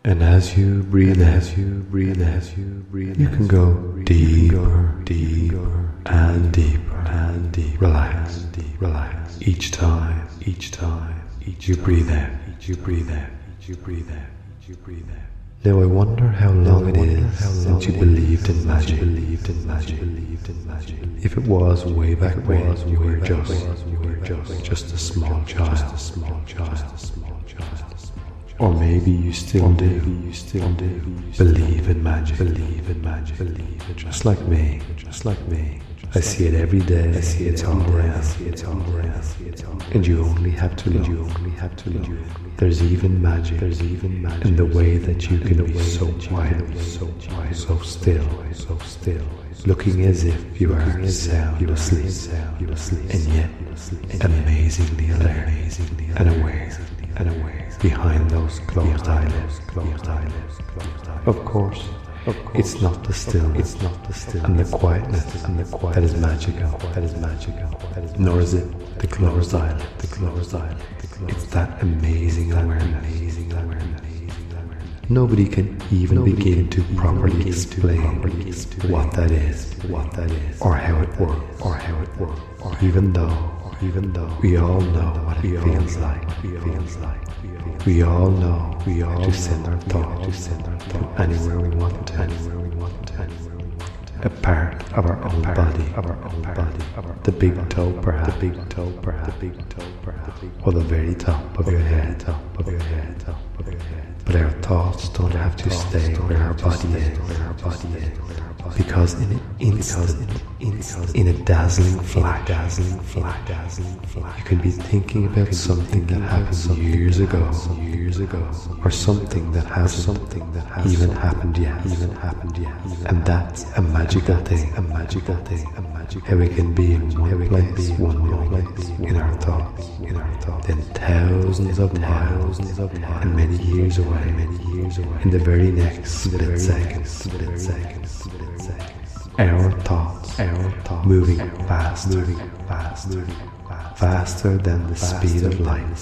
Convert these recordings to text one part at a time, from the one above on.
And as you breathe in, you can go deeper and deeper. Relax. Each time you breathe out. Now I wonder how long it is since you believed in magic. If it was way back when you were just a small child. Or maybe you still do believe in magic. Just like me. I see it every day. It's all around. And you only have to know. There's even magic in the way that you can be so quiet, so still, looking as if you are sound asleep, and yet amazingly alert and aware behind those closed eyelids. Of course, it's not the stillness and the quietness that is magical. Nor is it the closed eyelid. It's that amazing awareness. Nobody can even begin to properly explain what that is, or how it works, even though we all know what it feels like. We all know to send our thoughts to anywhere we want to. A part of our own body, the big toe perhaps, or the very top of your head. But our thoughts don't have to stay where our body is, because in an instant, in a dazzling flash, you can be thinking about something that happened years ago, or something that hasn't even happened yet, and that's a magical thing. How we can be in one place, in our thoughts, then thousands of miles and many years away, in the very next split second. Our thoughts moving faster than the speed of light,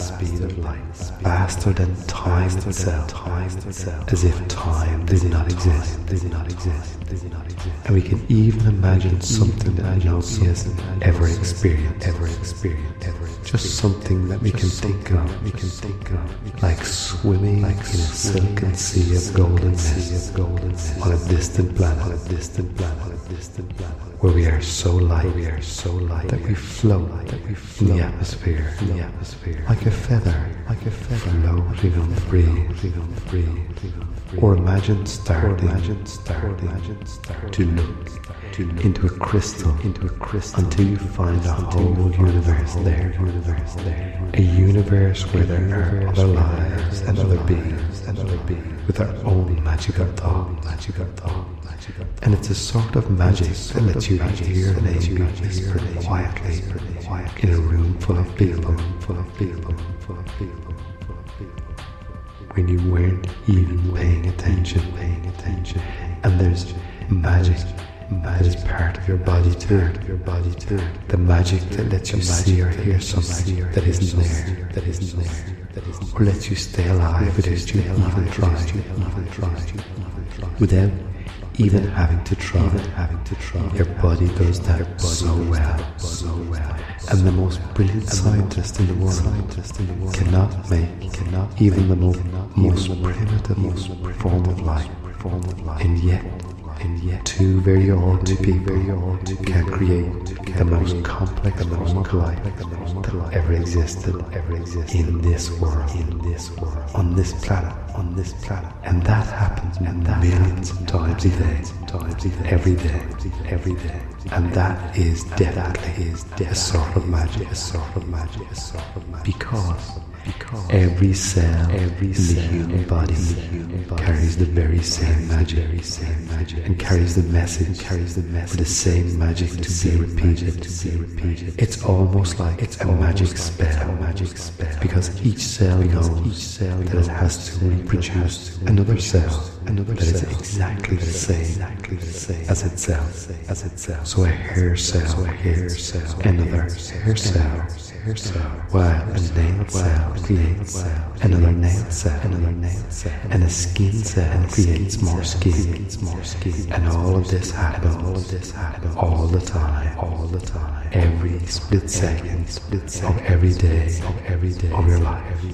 faster than time itself, as if time did not exist. And we can even imagine something that nobody has ever experienced, just something that we can think of, like swimming in a silken sea of golden mist on a distant planet, where we are so light that we float in the atmosphere, like a feather floating on the breeze. Or imagine starting to look into a crystal until you find a whole universe there, a universe where there are other lives and other beings with their own magical thought. And it's a sort of magic that lets you hear nature whisper quietly in a room full of people, when you weren't even paying attention. And there's magic that is part of your body too. The magic that lets you see or hear something that isn't there, or lets you stay alive without you even trying, without even having to try. Your body does that so well. And the most brilliant scientist in the world cannot make even the most primitive form of life. And yet two very ordinary people can create the most complex form of life that ever existed in this world, on this planet. And that happens millions of times a day, every day. And that is definitely a sort of magic. Because every cell in the human body carries the very same magic, and carries the message for the same magic to be repeated. It's almost like a magic spell, because each cell knows that it has to reproduce another cell that is exactly the same as itself. So a hair cell, another hair cell, hair cell, while a nail cell creates another nail cell, and a skin cell creates more skin, and all of this happens all the time, every split second of every day of your life.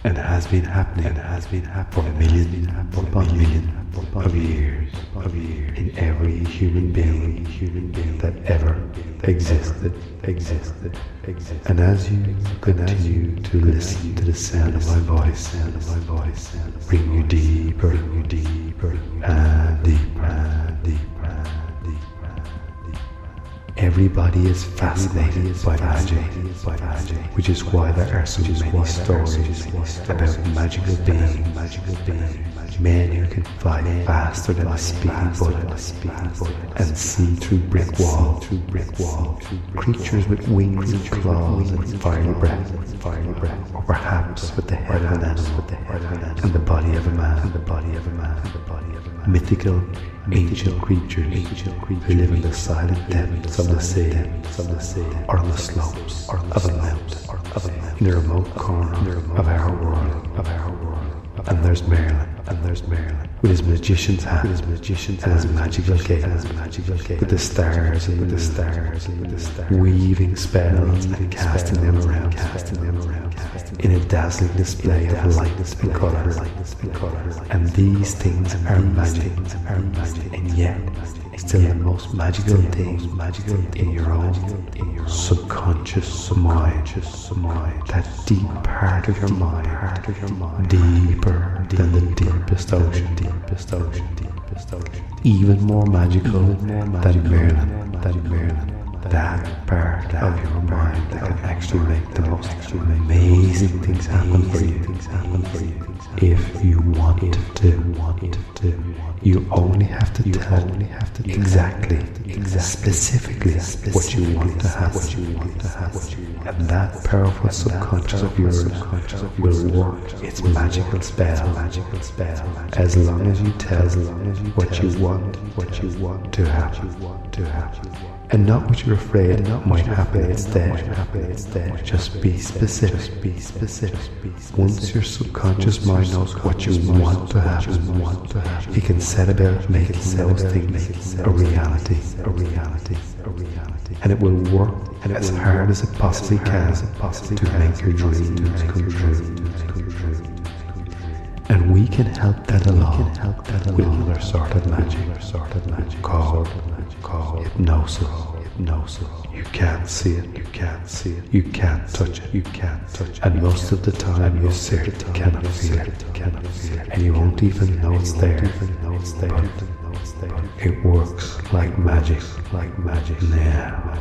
And has been happening for millions upon millions of years in every human being that ever existed. And as you continue to listen to the sound of my voice, bring you deeper and deeper. Everybody is fascinated by magic, which is why there are so many stories about magical beings, men who can fly faster than a speeding bullet and see through brick walls, creatures with wings and claws and fiery breath, or perhaps with the head of an animal and the body of a man, mythical ancient creatures who live in the silent depths of the sea, or on the slopes of a mountain, in a remote corner of our world. And there's Merlin, with his magician's hat and his magical gate, with the stars weaving spells and casting them around, in a dazzling display of lights and colours. And these things are magic, and yet still the most magical thing in your own subconscious mind, that deep part of your mind, deeper than the deepest ocean, even more magical than Merlin, that part of your mind that can actually make the most amazing things happen for you. If you want to, you only have to tell exactly, specifically what you want to happen, and that powerful subconscious of yours will work its magical spell, as long as you tell what you want to happen, and not what you're afraid might happen instead. Just be specific. Once your subconscious mind knows what you want to happen, it can set about making those things a reality. And it will work as hard as it possibly can to make your dreams come true. And we can help that along with another sort of magic called hypnosis. You can't see it, you can't touch it, and most of the time you certainly cannot feel it, and you won't even know it's there, but it works like magic. Now.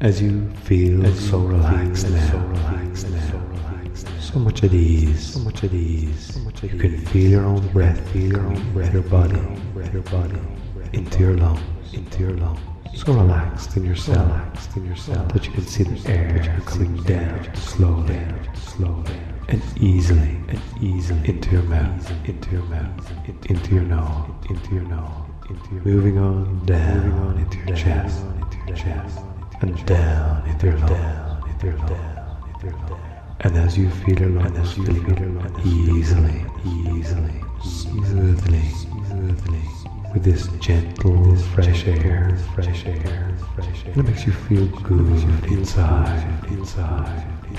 As you feel so relaxed now, so much at ease, you can feel your own breath with your body, into your lungs, so relaxed in yourself that you can see the air coming down slowly and easily into your mouth, into your nose, moving on down into your chest, and down into your lungs. And as you feel your lungs filling easily, smoothly, with this gentle, fresh air, and it makes you feel good inside.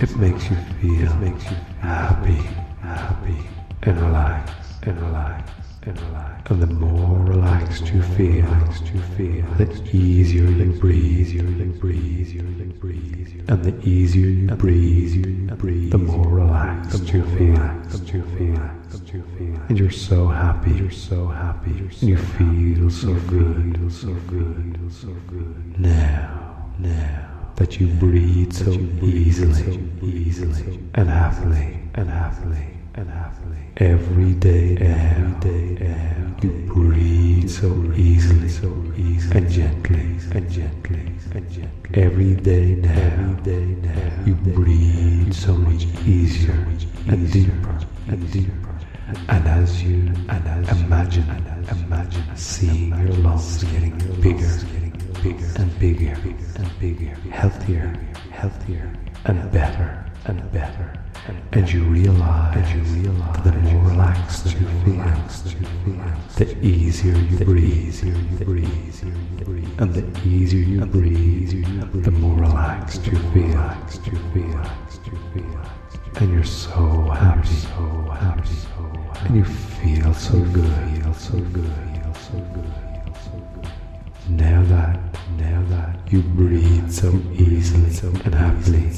It makes you feel happy, and relaxed. And the more relaxed you feel, the easier you breathe. And the easier you breathe, the more relaxed you feel. And you're so happy. And you feel so good. Now that you breathe so easily and happily. Every day now, you breathe so easily and gently. Every day now, you breathe so much easier and deeper. And as you imagine seeing your lungs getting bigger and bigger and bigger, healthier and better and better. And you realize that the more relaxed you feel, the easier you breathe, and the easier you breathe, the more relaxed you feel, and you're so happy, and you feel so good. Now that you breathe so easily and happily,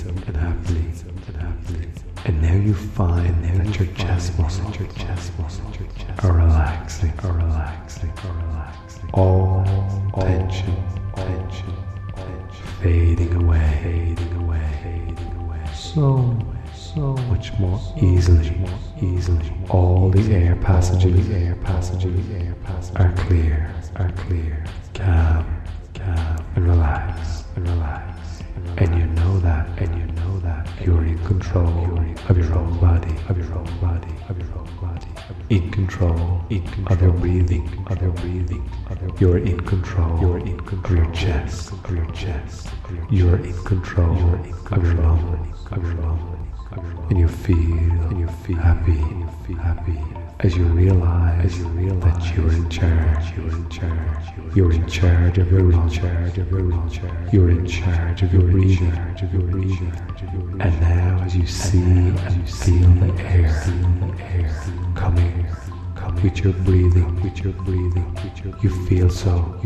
and now you find that your chest muscles are relaxing, all tension fading away, so much more easily. All the air passages are clear, calm and relaxed. And you know that you're in control of your own body, in control of your breathing, you're in control of your chest, you're in control of your lungs, and you feel happy as you realize that you're in charge. You're in charge of your lungs. You're in charge of your breathing. And now as you see and feel the air coming with your breathing, you feel so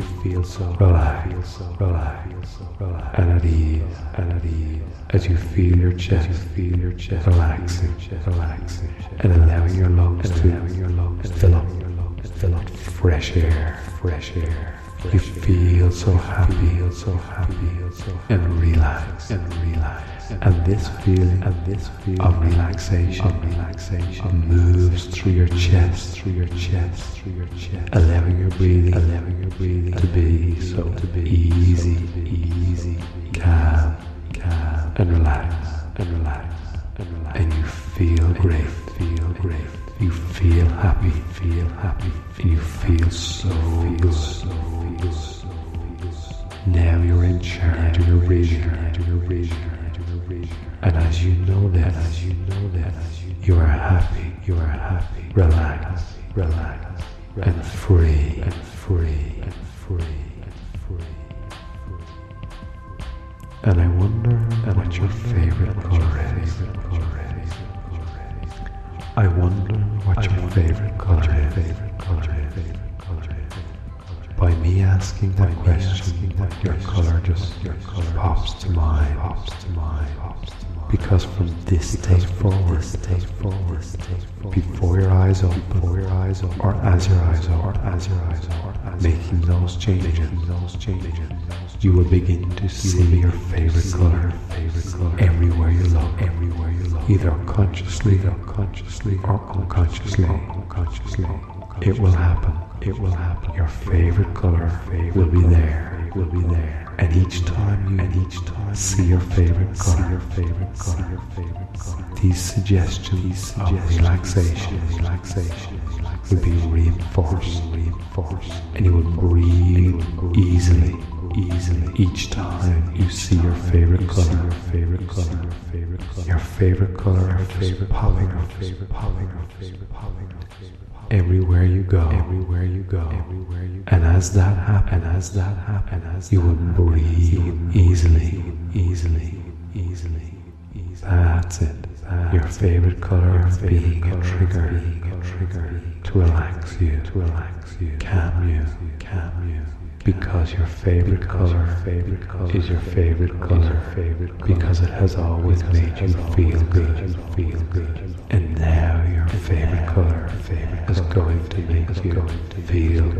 relaxed and at ease as you feel your chest relaxing and allowing your lungs to fill up fresh air. You feel so happy and relaxed. And this feeling of relaxation moves through your chest, allowing your breathing to be so easy, calm and relaxed. And you feel great. You feel happy, and you feel so good. Now you're in charge of your breathing. And as you know that, you are happy, relaxed, and free. And I wonder what your favorite color is. I wonder what your favorite color is. By me asking that question, your color just pops to mind. Because from this day forward, before your eyes open, or as your eyes open, making those changes, you will begin to see your favorite color everywhere you look, either consciously or unconsciously. It will happen. Your favorite color will be there. And each time you see your favorite color, these suggestions of relaxation will be reinforced, and you will breathe easily each time you see your favorite color. Your favorite color just popping everywhere you go. And as that happens, you will breathe easily. That's it. Your favorite color being a trigger to relax you, calm you. Because your favorite color is your favorite color, because it has always made you feel good. And now your favorite color is going to make you feel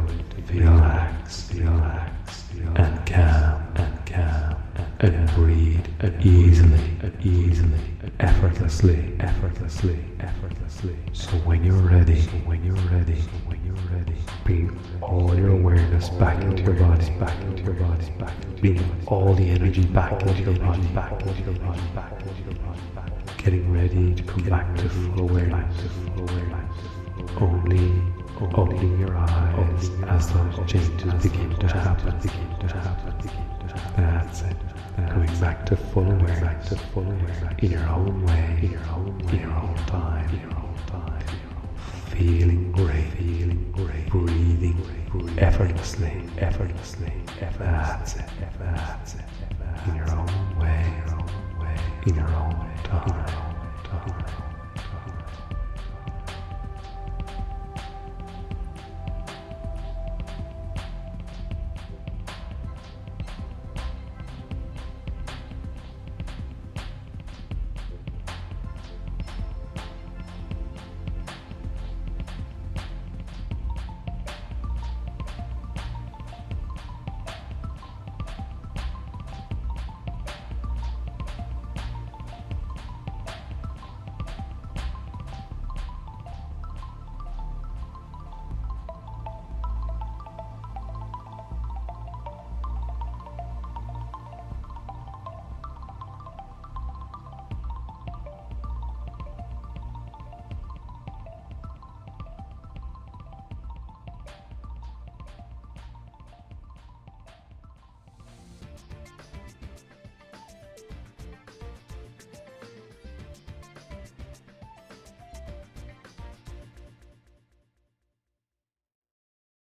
relaxed and calm and breathe easily, effortlessly. So when you're ready, bring all your awareness back into your body, bring all the energy back into your body, getting ready to come back to full awareness. only opening your eyes as those changes begin to happen. That's it. Coming back to full awareness in your own way, in your own time. Feeling great, breathing effortlessly. That's it. In your own way, in your own time.